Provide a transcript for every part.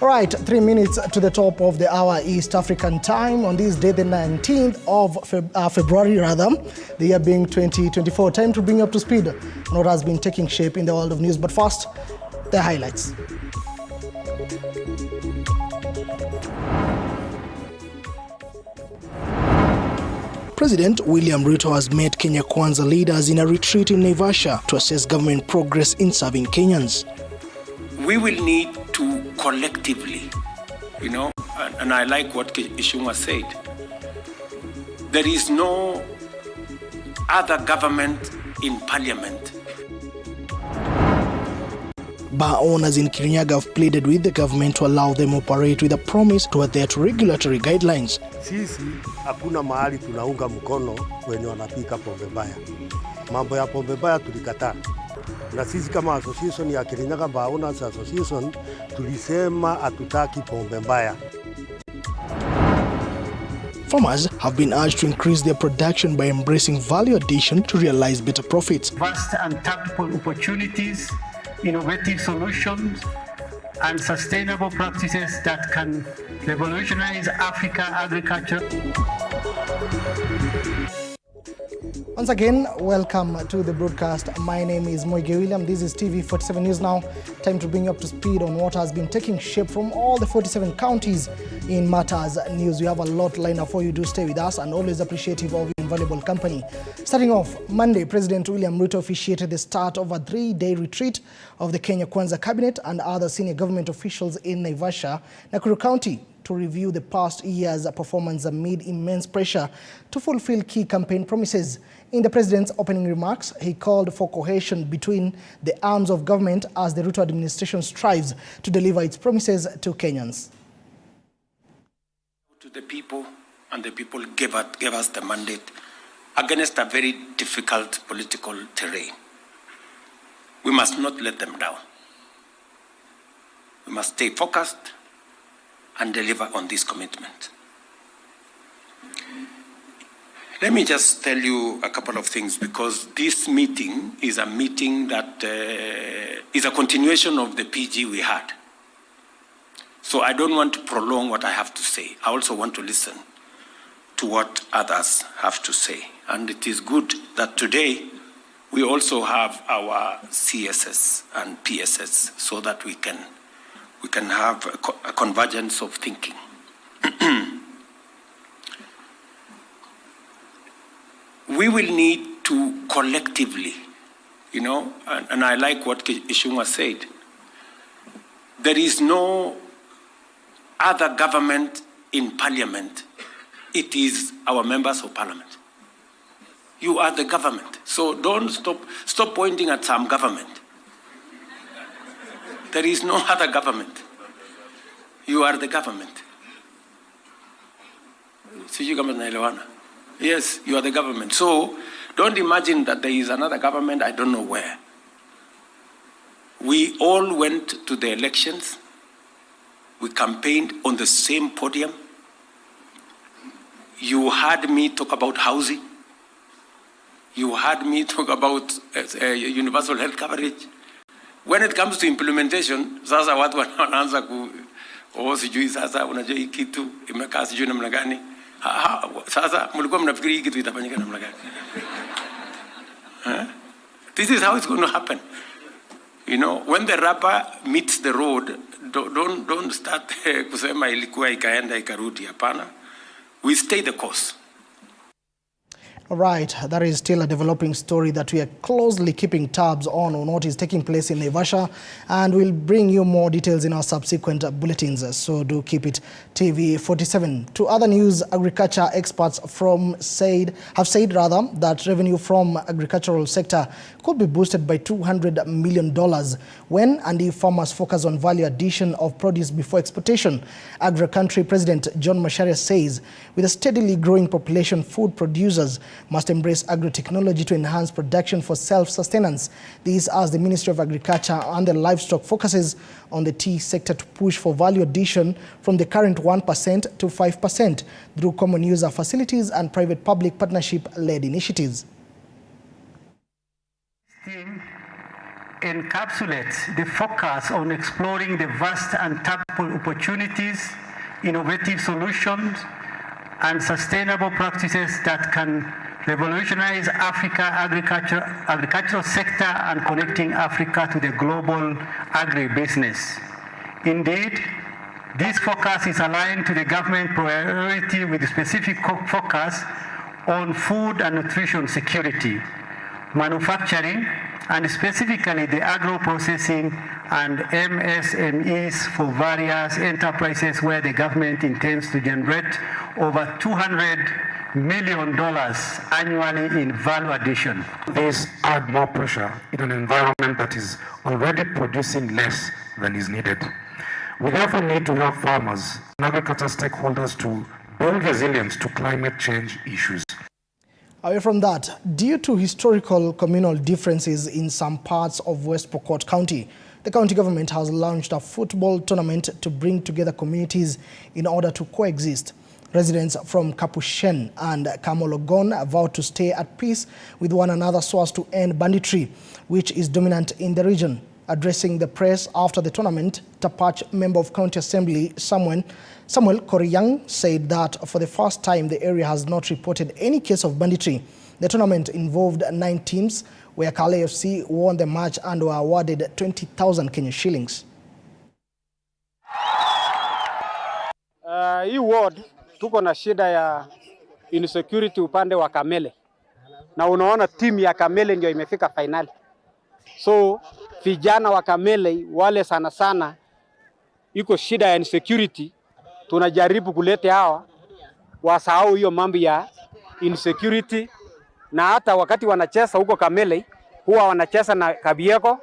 All right, 3 minutes to the top of the hour East African time on this day, the 19th of February, the year being 2024. Time to bring you up to speed on what has been taking shape in the world of news. But first, the highlights. President William Ruto has met Kenya Kwanza leaders in a retreat in Naivasha to assess government progress in serving Kenyans. We will need to collectively, and I like what Ishunga said, there is no other government in parliament. Bar owners in Kirinyaga have pleaded with the government to allow them operate with a promise to adhere to regulatory guidelines. Sisi hakuna mahali tunaunga mkono wenye wanapika pombe mbaya. Mambo ya pombe mbaya tulikataa. Na sisi kama association ya Kirinyaga Bar Owners Association tulisema hatutaki pombe mbaya. Farmers have been urged to increase their production by embracing value addition to realize better profits. Vast and tapped opportunities, innovative solutions, and sustainable practices that can revolutionize African agriculture. Once again, welcome to the broadcast. My name is Moige William. This is TV47 News Now. Time to bring you up to speed on what has been taking shape from all the 47 counties in matters news. We have a lot lined up for you. Do stay with us and always appreciative of your invaluable company. Starting off, Monday, President William Ruto officiated the start of a 3-day retreat of the Kenya Kwanza cabinet and other senior government officials in Naivasha, Nakuru County, to review the past year's performance amid immense pressure to fulfill key campaign promises. In the president's opening remarks, he called for cohesion between the arms of government as the Ruto administration strives to deliver its promises to Kenyans. To the people, and the people gave us the mandate against a very difficult political terrain. We must not let them down. We must stay focused and deliver on this commitment. Let me just tell you a couple of things, because this meeting is a meeting that is a continuation of the PG we had. So I don't want to prolong what I have to say. I also want to listen to what others have to say. And it is good that today we also have our CSS and PSS so that we can have a convergence of thinking. We will need to collectively, and I like what Ishunga said, there is no other government in parliament. It is our members of parliament. You are the government. So don't stop pointing at some government. There is no other government. You are the government. Yes, you are the government. So don't imagine that there is another government, I don't know where. We all went to the elections. We campaigned on the same podium. You heard me talk about housing. You heard me talk about universal health coverage. When it comes to implementation, sasa watu wanaanza sijui sasa unajua hii kitu imekaa sijui namna gani. Sasa mlikuwa mnafikiri hii kitu itafanyika namna gani? This is how it's going to happen. When the rubber meets the road, don't start kusema ilikuwa ikaenda ikarudi, hapana. We stay the course. All right, that is still a developing story that we are closely keeping tabs on what is taking place in Naivasha, and we'll bring you more details in our subsequent bulletins, so do keep it TV47. To other news, agriculture experts have said that revenue from agricultural sector could be boosted by $200 million when and if farmers focus on value addition of produce before exportation. Agri-Country President John Macharia says with a steadily growing population, food producers must embrace agro-technology to enhance production for self-sustenance. This as the Ministry of Agriculture and the Livestock focuses on the tea sector to push for value addition from the current 1% to 5% through common user facilities and private-public partnership-led initiatives. encapsulates the focus on exploring the vast untapped opportunities, innovative solutions, and sustainable practices that can revolutionize agricultural sector and connecting Africa to the global agribusiness. Indeed, this focus is aligned to the government priority with a specific focus on food and nutrition security, manufacturing, and specifically the agro-processing and MSMEs for various enterprises where the government intends to generate over $200 million annually in value addition. This add more pressure in an environment that is already producing less than is needed. We therefore need to help farmers and agriculture stakeholders to build resilience to climate change issues. Away from that, due to historical communal differences in some parts of West Pokot County, the county government has launched a football tournament to bring together communities in order to coexist. Residents from Kapushen and Kamologon vowed to stay at peace with one another so as to end banditry, which is dominant in the region. Addressing the press after the tournament, Tapach Member of County Assembly Samuel Koriyang said that for the first time the area has not reported any case of banditry. The tournament involved 9 teams where Kale FC won the match and were awarded 20,000 Kenya shillings. Hii ward tuko na shida ya insecurity upande wa Kamele. Na unaona timu ya Kamele ndio imefika finali. So vijana wa Kamele wale sana sana iko shida ya insecurity, tunajaribu kuleta hawa wasahau hiyo mambo ya insecurity, na hata wakati wanacheza huko Kamele huwa wanacheza na Kabieko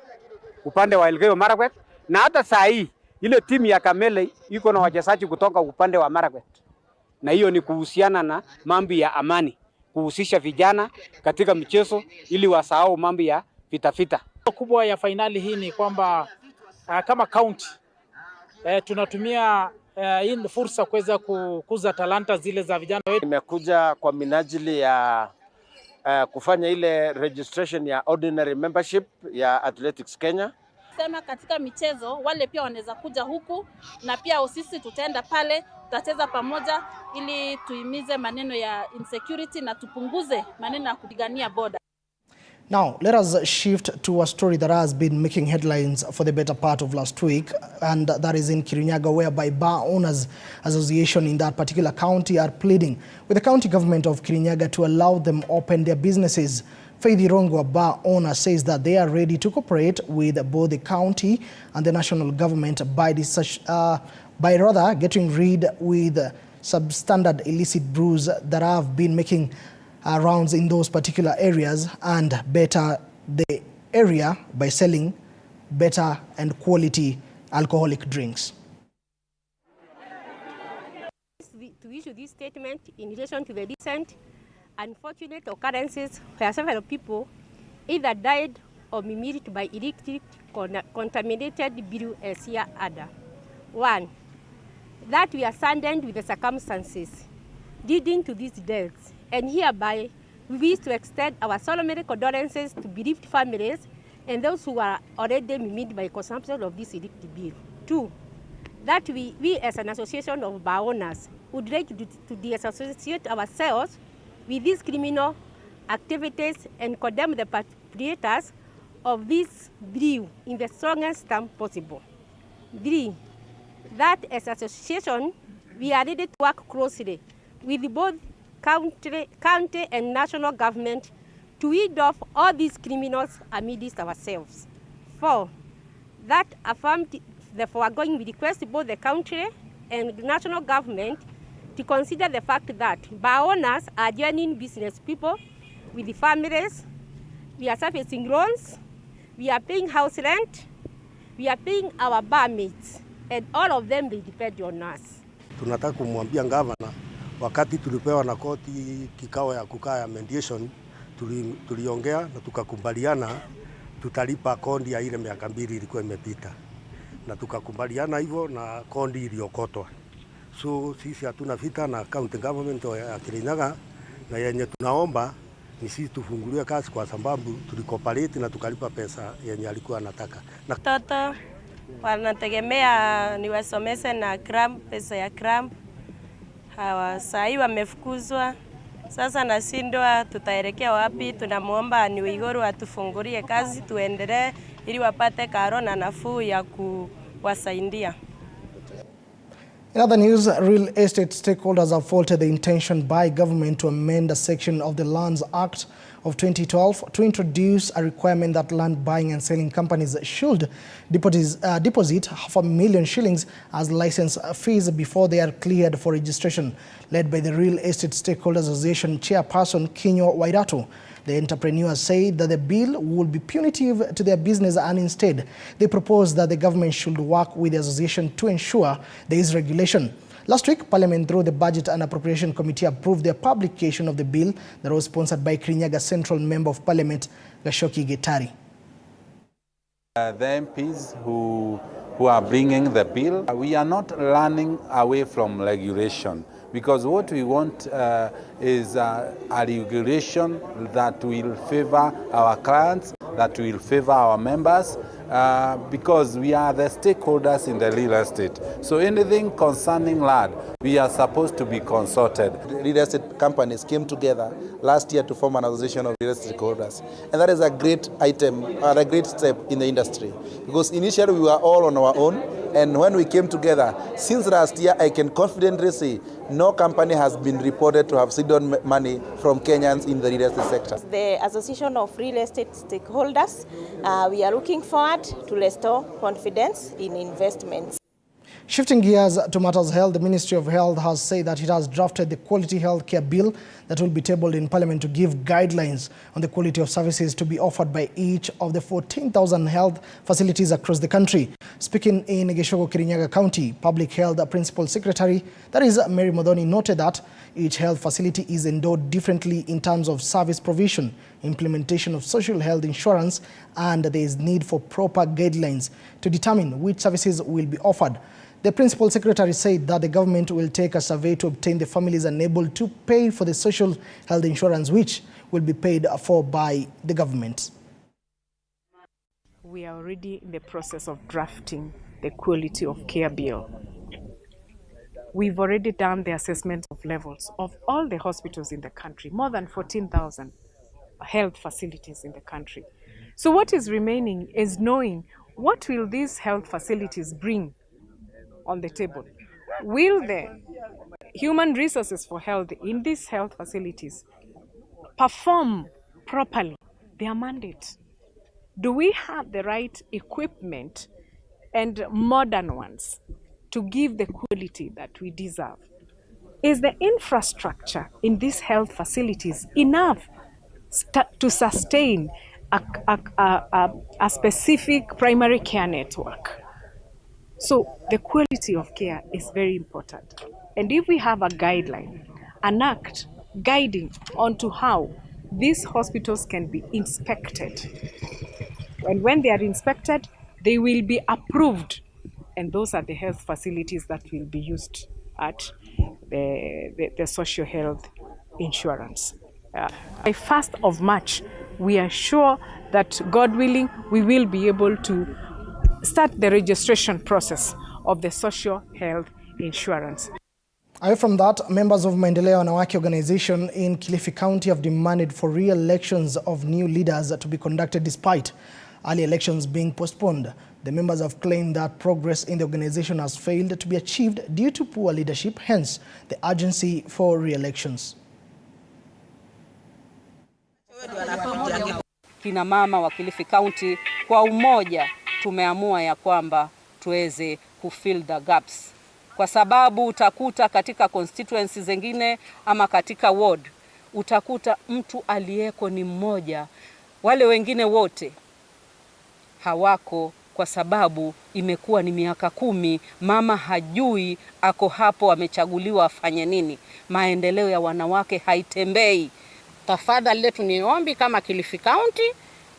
upande wa Elgeyo Marakwet, na hata saa hii ile timu ya Kamele iko na wachezaji kutoka upande wa Marakwet. Na hiyo ni kuhusiana na mambo ya amani, kuhusisha vijana katika michezo ili wasahau mambo ya vita. Kubwa ya finali hii ni kwamba kama county tunatumia hii fursa kuweza kukuza talanta zile za vijana wetu. Nimekuja kwa minajili ya kufanya ile registration ya ordinary membership ya Athletics Kenya. Sema katika michezo wale pia wanaweza kuja huku, na pia sisi tutaenda pale tutacheza pamoja ili tuimize maneno ya insecurity na tupunguze maneno ya kupigania border. Now, let us shift to a story that has been making headlines for the better part of last week, and that is in Kirinyaga, whereby Bar Owners Association in that particular county are pleading with the county government of Kirinyaga to allow them open their businesses. Faith Irongo, a bar owner, says that they are ready to cooperate with both the county and the national government by rather getting rid with substandard illicit brews that have been making rounds in those particular areas and better the area by selling better and quality alcoholic drinks. To issue this statement in relation to the recent unfortunate occurrences where several people either died or mimicked by illicit contaminated brew as here other. 1. That we are saddened with the circumstances leading to these deaths, and hereby we wish to extend our solemn condolences to bereaved families and those who are already mimicked by consumption of this illicit beer. 2. That we as an association of bar owners would like to disassociate ourselves with these criminal activities and condemn the perpetrators of this brew in the strongest term possible. 3. That as an association we are ready to work closely with both county and national government to weed off all these criminals amidst ourselves. 4. That affirmed the foregoing, we request both the country and the national government to consider the fact that bar owners are genuine business people with the families. We are servicing loans, we are paying house rent, we are paying our barmaids, and all of them they depend on us. Tunataka kumwambia gavana, wakati tulipewa na koti kikao ya kukaa ya mediation, tuliongea na tukakubaliana tutalipa kondi ya ile miaka 2 ilikuwa imepita, na tukakubaliana hivyo na kondi iliokotwa. So sisi hatuna vita na county government ya Kirinyaga, na yenye tunaomba ni sisi tufunguliwe kazi, kwa sababu tulikooperate na tukalipa pesa yenye alikuwa anataka. Watoto wanategemea niwasomese na pesa ya CRAMP. Hawa sai wamefukuzwa. Sasa nashindwa tutaelekea wapi. Tunamuomba ni Waiguru atufungulie kazi tuendelee ili wapate karo na nafuu ya kuwasaidia. In other news, real estate stakeholders have faulted the intention by government to amend a section of the Lands Act of 2012 to introduce a requirement that land buying and selling companies should deposit $500,000 shillings as license fees before they are cleared for registration. Led by the Real Estate Stakeholders Association chairperson Kinyo Wairatu, the entrepreneurs say that the bill would be punitive to their business, and instead they propose that the government should work with the association to ensure there is regulation. Last week, Parliament, through the Budget and Appropriation Committee, approved the publication of the bill that was sponsored by Kirinyaga Central Member of Parliament, Gashoki Getari. The MPs who are bringing the bill, we are not running away from regulation, because what we want is a regulation that will favor our clients, that will favor our members, because we are the stakeholders in the real estate. So anything concerning land, we are supposed to be consulted. Real estate companies came together last year to form an association of real estate stakeholders. And that is a great item, a great step in the industry. Because initially we were all on our own, and when we came together, since last year, I can confidently say no company has been reported to have stolen money from Kenyans in the real estate sector. The Association of Real Estate Stakeholders, we are looking forward to restore confidence in investments. Shifting gears to matters health, the Ministry of Health has said that it has drafted the Quality Healthcare Bill that will be tabled in Parliament to give guidelines on the quality of services to be offered by each of the 14,000 health facilities across the country. Speaking in Geshogo, Kirinyaga County, Public Health Principal Secretary, that is Mary Modoni, noted that each health facility is endowed differently in terms of service provision, implementation of social health insurance, and there is need for proper guidelines to determine which services will be offered. The Principal Secretary said that the government will take a survey to obtain the families unable to pay for the social health insurance, which will be paid for by the government. We are already in the process of drafting the Quality of Care Bill. We've already done the assessment of levels of all the hospitals in the country, more than 14,000 health facilities in the country. So what is remaining is knowing what will these health facilities bring on the table. Will the human resources for health in these health facilities perform properly their mandate? Do we have the right equipment and modern ones to give the quality that we deserve? Is the infrastructure in these health facilities enough to sustain a specific primary care network? So the quality of care is very important. And if we have a guideline, an act guiding onto how these hospitals can be inspected, and when they are inspected, they will be approved. And those are the health facilities that will be used at the social health insurance. By 1st of March, we are sure that, God willing, we will be able to start the registration process of the social health insurance. Away from that, members of Maendeleo Wanawake organization in Kilifi County have demanded for re-elections of new leaders to be conducted despite early elections being postponed. The members have claimed that progress in the organization has failed to be achieved due to poor leadership, hence the urgency for re-elections. Kina mama wa Kilifi County kwa umoja tumeamua ya kwamba tuweze kufill the gaps, kwa sababu utakuta katika constituencies zingine ama katika ward utakuta mtu aliyeko ni mmoja, wale wengine wote hawako, kwa sababu imekuwa ni miaka 10 mama hajui ako hapo amechaguliwa afanye nini. Maendeleo ya wanawake haitembei. Tafadhali letu ni ombi kama Kilifi County,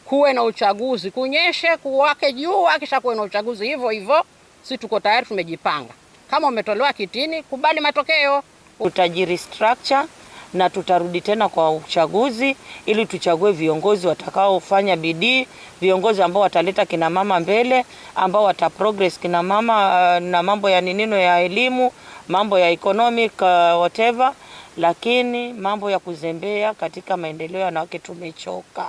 kuwe na uchaguzi, kunyeshe kuwake jua, kisha kuwe na uchaguzi hivyo hivyo. Sisi tuko tayari, tumejipanga. Kama umetolewa kitini, kubali matokeo. Utajiri structure na tutarudi tena kwa uchaguzi ili tuchague viongozi watakaofanya bidii, viongozi ambao wataleta kina mama mbele, ambao wataprogress kina mama na mambo ya ninino ya elimu, mambo ya economic whatever, lakini mambo ya kuzembea katika maendeleo ya wanawake tumechoka.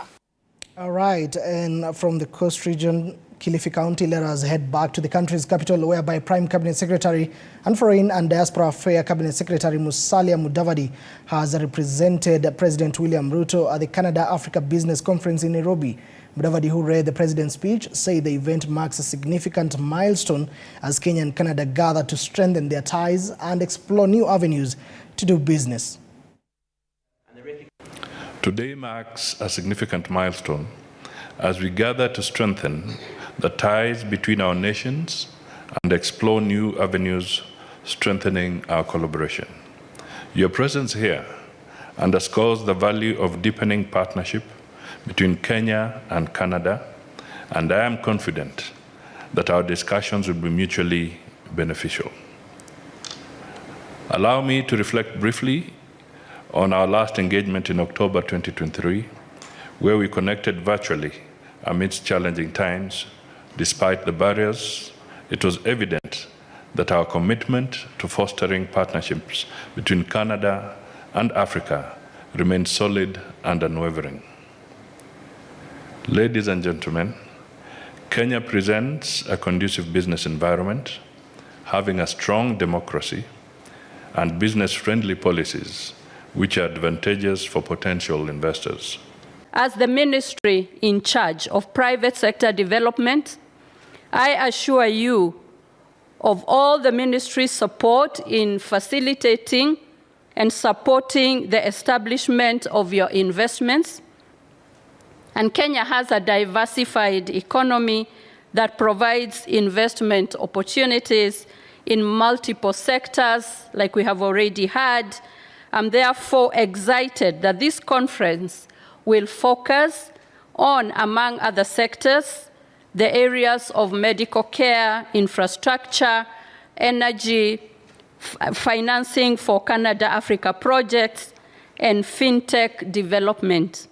All right, and from the coast region, Kilifi County, let us head back to the country's capital, whereby Prime Cabinet Secretary and Foreign and Diaspora Affairs Cabinet Secretary Musalia Mudavadi has represented President William Ruto at the Canada-Africa Business Conference in Nairobi. Mudavadi, who read the president's speech, said the event marks a significant milestone as Kenya and Canada gather to strengthen their ties and explore new avenues to do business. Today marks a significant milestone as we gather to strengthen the ties between our nations and explore new avenues strengthening our collaboration. Your presence here underscores the value of deepening partnership between Kenya and Canada, and I am confident that our discussions will be mutually beneficial. Allow me to reflect briefly on our last engagement in October 2023, where we connected virtually amidst challenging times. Despite the barriers, it was evident that our commitment to fostering partnerships between Canada and Africa remains solid and unwavering. Ladies and gentlemen, Kenya presents a conducive business environment, having a strong democracy and business-friendly policies which are advantageous for potential investors. As the ministry in charge of private sector development, I assure you of all the ministry's support in facilitating and supporting the establishment of your investments. And Kenya has a diversified economy that provides investment opportunities in multiple sectors, like we have already had. I'm therefore excited that this conference will focus on, among other sectors, the areas of medical care, infrastructure, energy, financing for Canada-Africa projects, and fintech development.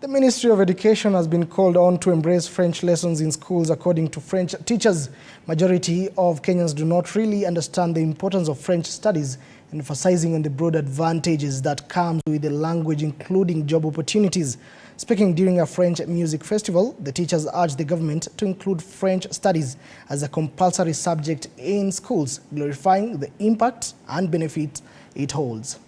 The Ministry of Education has been called on to embrace French lessons in schools. According to French teachers, majority of Kenyans do not really understand the importance of French studies, emphasizing on the broad advantages that come with the language, including job opportunities. Speaking during a French music festival, the teachers urged the government to include French studies as a compulsory subject in schools, glorifying the impact and benefit it holds.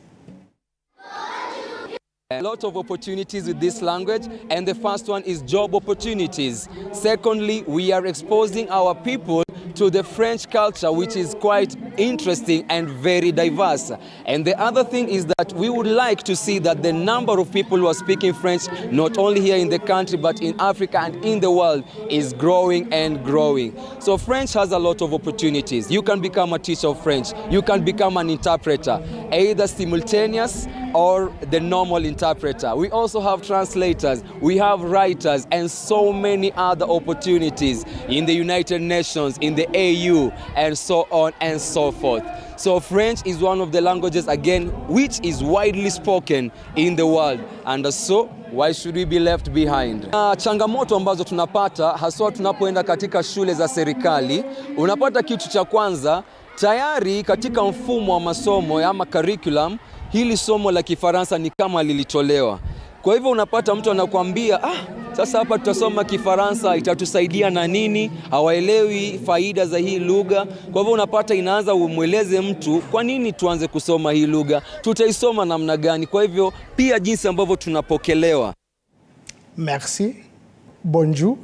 A lot of opportunities with this language, and the first one is job opportunities. Secondly, we are exposing our people to the French culture, which is quite interesting and very diverse. And the other thing is that we would like to see that the number of people who are speaking French, not only here in the country, but in Africa and in the world, is growing and growing. So French has a lot of opportunities. You can become a teacher of French. You can become an interpreter, either simultaneous or the normal interpreter. We also have translators, we have writers, and so many other opportunities in the United Nations, in the AU, and so on and so forth. So French is one of the languages, again, which is widely spoken in the world. And so, why should we be left behind? Changamoto ambazo tunapata, haswa tunapoenda katika shule za serikali, unapata kitu cha kwanza, tayari katika mfumo wa masomo ama curriculum, hili somo la Kifaransa ni kama lilitolewa. Kwa hivyo unapata mtu anakuambia, sasa hapa tutasoma Kifaransa, itatusaidia na nini? Hawaelewi faida za hii lugha. Kwa hivyo unapata inaanza umweleze mtu, kwa nini tuanze kusoma hii lugha? Tutaisoma namna gani? Kwa hivyo pia jinsi ambavyo tunapokelewa. Merci. Bonjour.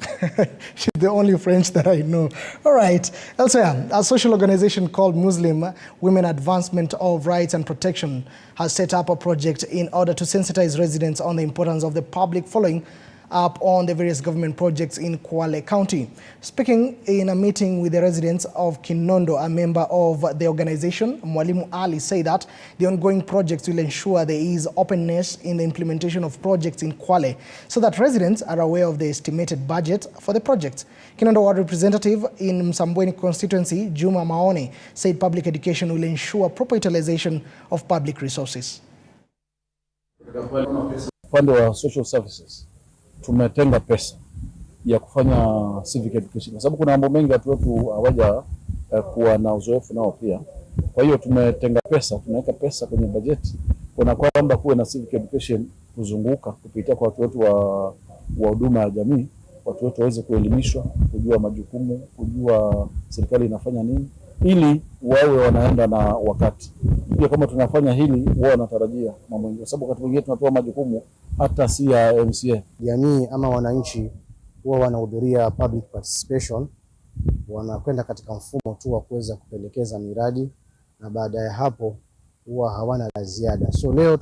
She's the only French that I know. All right. Elsewhere, a social organization called Muslim Women Advancement of Rights and Protection has set up a project in order to sensitize residents on the importance of the public following up on the various government projects in Kwale County. Speaking in a meeting with the residents of Kinondo, a member of the organization, Mwalimu Ali, said that the ongoing projects will ensure there is openness in the implementation of projects in Kwale so that residents are aware of the estimated budget for the projects. Kinondo Ward representative in Msambweni constituency, Juma Maone, said public education will ensure proper utilization of public resources. Upande wa social services tumetenga pesa ya kufanya civic education, kwa sababu kuna mambo mengi watu wetu hawaja kuwa na uzoefu nao pia. Kwa hiyo tumetenga pesa, tunaweka pesa kwenye bajeti kuna kwamba kuwe na civic education kuzunguka kupitia kwa watu wetu wa huduma ya jamii, watu wetu waweze kuelimishwa, kujua majukumu, kujua serikali inafanya nini, ili wawe wanaenda na wakati. Pia kama tunafanya hili, wao wanatarajia mambo mengi, kwa sababu wakati mwingine tunapewa majukumu hata si ya MCA. Jamii ama wananchi huwa wanahudhuria public participation, wanakwenda katika mfumo tu wa kuweza kupendekeza miradi, na baada ya hapo huwa hawana la ziada. So leo